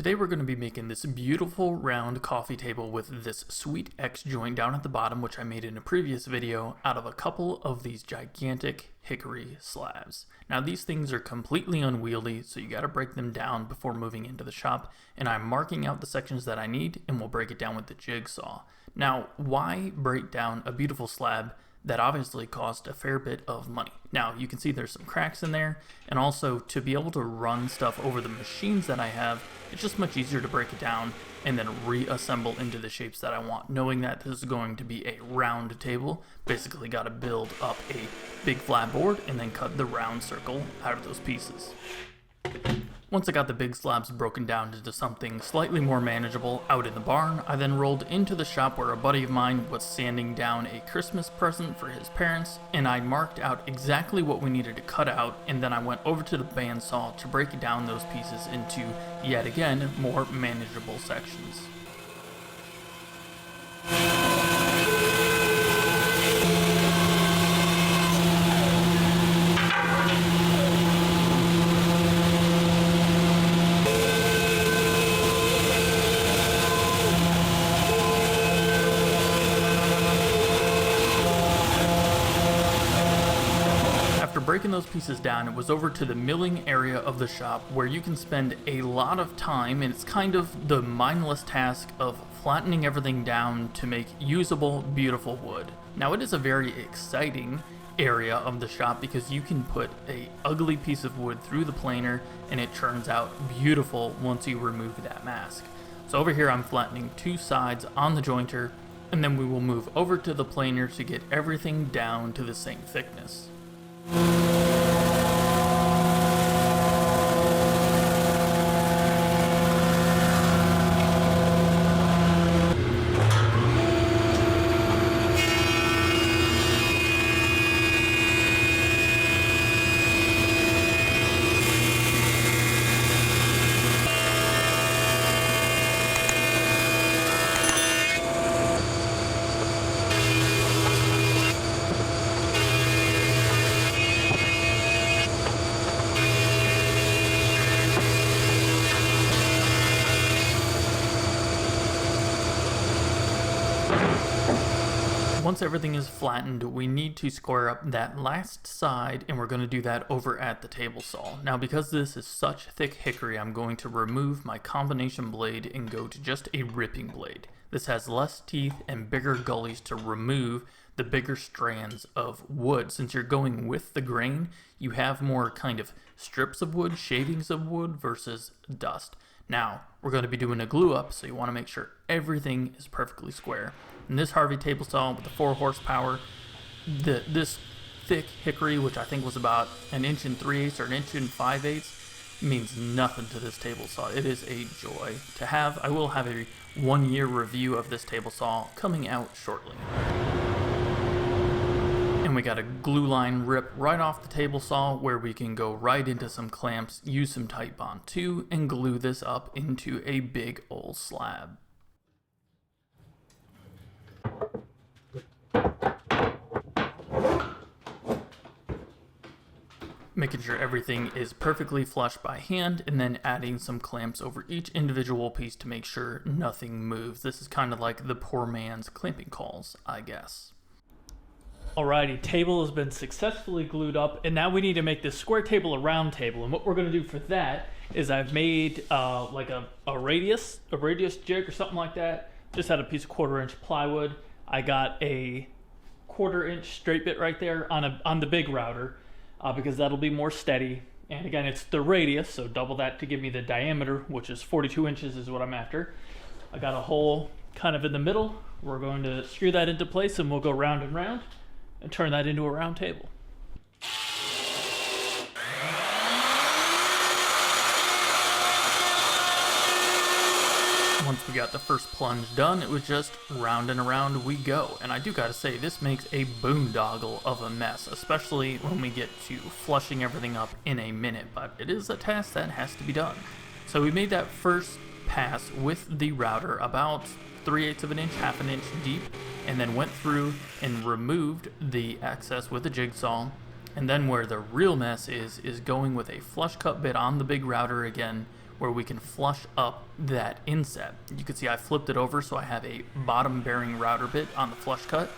Today we're going to be making this beautiful round coffee table with this sweet X joint down at the bottom, which I made in a previous video, out of a couple of these gigantic hickory slabs. Now these things are completely unwieldy, so you got to break them down before moving into the shop, and I'm marking out the sections that I need and we'll break it down with the jigsaw. Now why break down a beautiful slab that obviously cost a fair bit of money? Now you can see there's some cracks in there, and also to be able to run stuff over the machines that I have, it's just much easier to break it down and then reassemble into the shapes that I want. Knowing that this is going to be a round table, basically got to build up a big flat board and then cut the round circle out of those pieces. Once I got the big slabs broken down into something slightly more manageable out in the barn, I then rolled into the shop where a buddy of mine was sanding down a Christmas present for his parents, and I marked out exactly what we needed to cut out, and then I went over to the bandsaw to break down those pieces into, yet again, more manageable sections. Breaking those pieces down, it was over to the milling area of the shop where you can spend a lot of time, and it's kind of the mindless task of flattening everything down to make usable, beautiful wood. Now it is a very exciting area of the shop because you can put a ugly piece of wood through the planer and it turns out beautiful once you remove that mask. So over here I'm flattening two sides on the jointer, and then we will move over to the planer to get everything down to the same thickness. Once everything is flattened, we need to square up that last side, and we're going to do that over at the table saw. Now because this is such thick hickory, I'm going to remove my combination blade and go to just a ripping blade. This has less teeth and bigger gullies to remove the bigger strands of wood. Since you're going with the grain, you have more kind of strips of wood, shavings of wood versus dust. Now, we're going to be doing a glue up, so you want to make sure everything is perfectly square. And this Harvey table saw with the 4 horsepower, this thick hickory, which I think was about 1 3/8 or 1 5/8, means nothing to this table saw. It is a joy to have. I will have a 1-year review of this table saw coming out shortly. And we got a glue line rip right off the table saw where we can go right into some clamps, use some tight bond too, and glue this up into a big old slab. Making sure everything is perfectly flush by hand, and then adding some clamps over each individual piece to make sure nothing moves. This is kind of like the poor man's clamping calls, I guess. Alrighty, table has been successfully glued up, and now we need to make this square table a round table. And what we're going to do for that is I've made like a radius jig or something like that. Just had a piece of 1/4 inch plywood. I got a 1/4 inch straight bit right there on the big router because that'll be more steady. And again, it's the radius, so double that to give me the diameter, which is 42 inches is what I'm after. I got a hole kind of in the middle. We're going to screw that into place, and we'll go round and round and turn that into a round table. Once we got the first plunge done, it was just round and around we go. And I do gotta say, this makes a boondoggle of a mess, especially when we get to flushing everything up in a minute, but it is a task that has to be done. So we made that first pass with the router about 3/8 of an inch, 1/2 inch deep, and then went through and removed the excess with a jigsaw. And then where the real mess is going with a flush cut bit on the big router again, where we can flush up that inset. You can see I flipped it over so I have a bottom bearing router bit on the flush cut,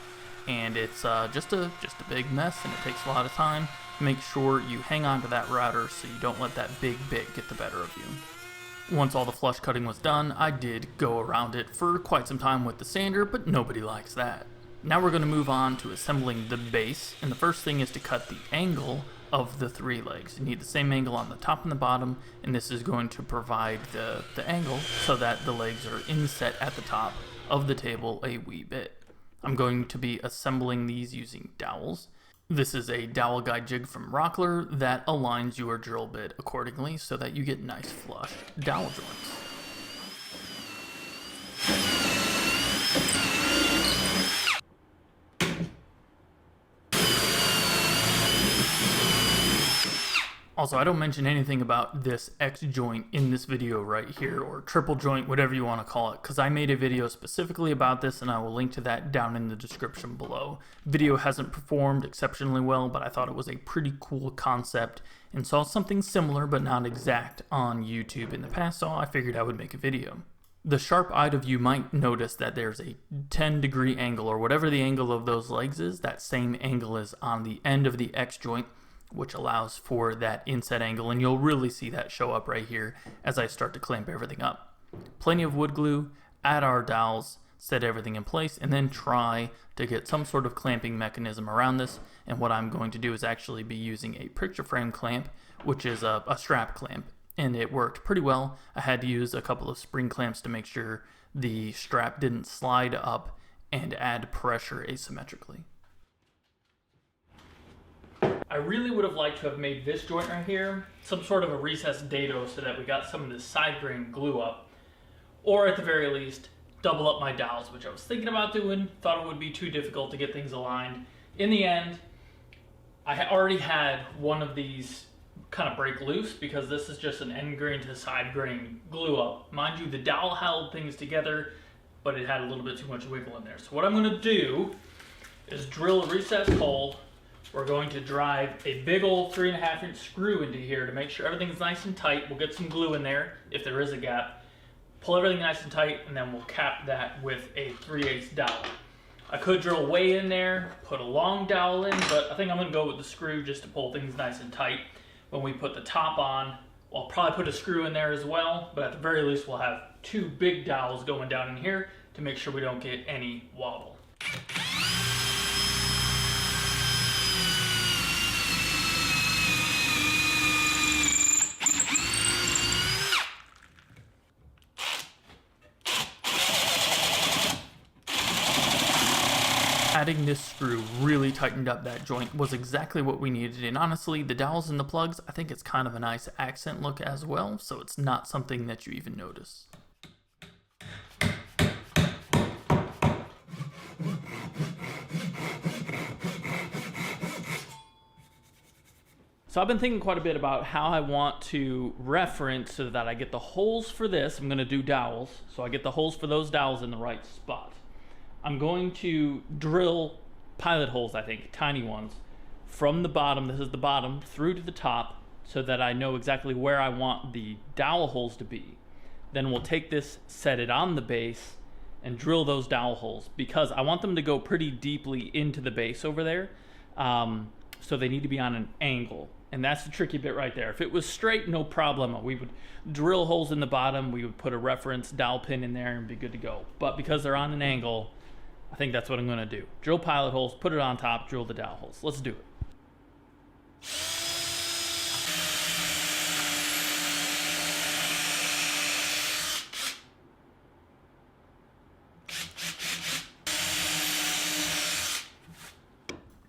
and it's just a big mess, and it takes a lot of time. Make sure you hang on to that router so you don't let that big bit get the better of you. Once all the flush cutting was done, I did go around it for quite some time with the sander, but nobody likes that. Now we're going to move on to assembling the base, and the first thing is to cut the angle of the 3 legs. You need the same angle on the top and the bottom, and this is going to provide the angle so that the legs are inset at the top of the table a wee bit. I'm going to be assembling these using dowels. This is a dowel guide jig from Rockler that aligns your drill bit accordingly so that you get nice flush dowel joints. Also, I don't mention anything about this X joint in this video right here, or triple joint, whatever you want to call it, because I made a video specifically about this and I will link to that down in the description below. Video hasn't performed exceptionally well, but I thought it was a pretty cool concept and saw something similar but not exact on YouTube in the past, so I figured I would make a video. The sharp-eyed of you might notice that there's a 10-degree angle, or whatever the angle of those legs is, that same angle is on the end of the X joint, which allows for that inset angle, and you'll really see that show up right here as I start to clamp everything up. Plenty of wood glue, add our dowels, set everything in place, and then try to get some sort of clamping mechanism around this. And what I'm going to do is actually be using a picture frame clamp, which is a strap clamp, and it worked pretty well. I had to use a couple of spring clamps to make sure the strap didn't slide up and add pressure asymmetrically. I really would have liked to have made this joint right here some sort of a recessed dado so that we got some of this side grain glue up, or at the very least double up my dowels, which I was thinking about doing. Thought it would be too difficult to get things aligned. In the end, I already had one of these kind of break loose because this is just an end grain to side grain glue up. Mind you, the dowel held things together, but it had a little bit too much wiggle in there. So what I'm going to do is drill a recessed hole. We're going to drive a big old 3.5-inch screw into here to make sure everything's nice and tight. We'll get some glue in there if there is a gap. Pull everything nice and tight, and then we'll cap that with a 3/8 dowel. I could drill way in there, put a long dowel in, but I think I'm going to go with the screw just to pull things nice and tight. When we put the top on, I'll probably put a screw in there as well, but at the very least we'll have 2 big dowels going down in here to make sure we don't get any wobble. Adding this screw really tightened up that joint, was exactly what we needed, and honestly, the dowels and the plugs, I think it's kind of a nice accent look as well, so it's not something that you even notice. So I've been thinking quite a bit about how I want to reference so that I get the holes for this. I'm going to do dowels, so I get the holes for those dowels in the right spot. I'm going to drill pilot holes, I think, tiny ones, from the bottom, this is the bottom, through to the top, so that I know exactly where I want the dowel holes to be. Then we'll take this, set it on the base, and drill those dowel holes, because I want them to go pretty deeply into the base over there, so they need to be on an angle. And that's the tricky bit right there. If it was straight, no problem. We would drill holes in the bottom, we would put a reference dowel pin in there and be good to go. But because they're on an angle, I think that's what I'm going to do. Drill pilot holes, put it on top, drill the dowel holes. Let's do it.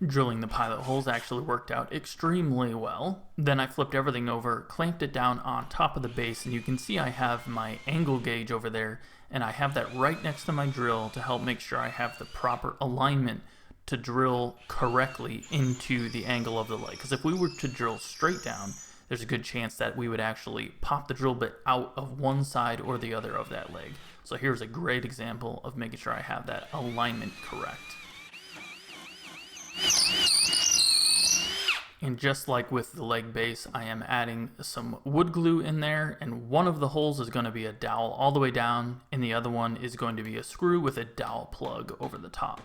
Drilling the pilot holes actually worked out extremely well. Then I flipped everything over, clamped it down on top of the base, and you can see I have my angle gauge over there, and I have that right next to my drill to help make sure I have the proper alignment to drill correctly into the angle of the leg. Because if we were to drill straight down, there's a good chance that we would actually pop the drill bit out of one side or the other of that leg. So here's a great example of making sure I have that alignment correct. And just like with the leg base, I am adding some wood glue in there, and one of the holes is going to be a dowel all the way down, and the other one is going to be a screw with a dowel plug over the top.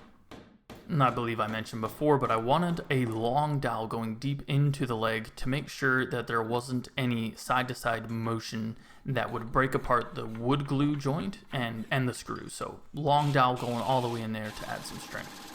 And I believe I mentioned before, but I wanted a long dowel going deep into the leg to make sure that there wasn't any side-to-side motion that would break apart the wood glue joint and the screw. So long dowel going all the way in there to add some strength.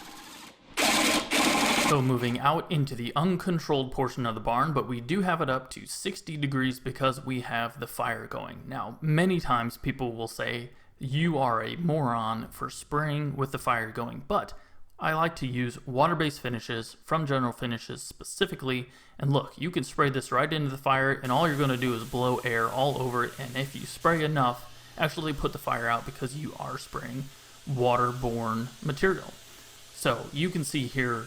So moving out into the uncontrolled portion of the barn, but we do have it up to 60 degrees because we have the fire going. Now, many times people will say, you are a moron for spraying with the fire going, but I like to use water-based finishes from General Finishes specifically, and look, you can spray this right into the fire and all you're going to do is blow air all over it, and if you spray enough, actually put the fire out because you are spraying waterborne material. So you can see here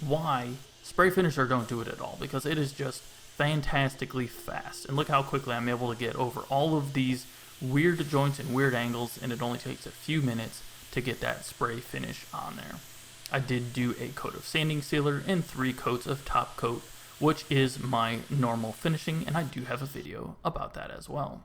why spray finisher don't do it at all, because it is just fantastically fast. And look how quickly I'm able to get over all of these weird joints and weird angles, and it only takes a few minutes to get that spray finish on there. I did do a coat of sanding sealer and 3 coats of top coat, which is my normal finishing, and I do have a video about that as well.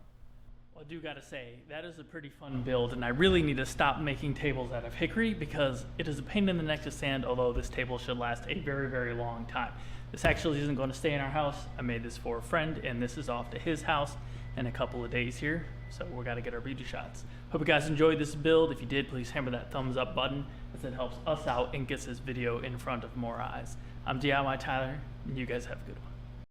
I do gotta say, that is a pretty fun build, and I really need to stop making tables out of hickory because it is a pain in the neck to sand, although this table should last a very, very long time. This actually isn't going to stay in our house. I made this for a friend, and this is off to his house in a couple of days here, so we gotta get our beauty shots. Hope you guys enjoyed this build. If you did, please hammer that thumbs up button as it helps us out and gets this video in front of more eyes. I'm DIY Tyler, and you guys have a good one.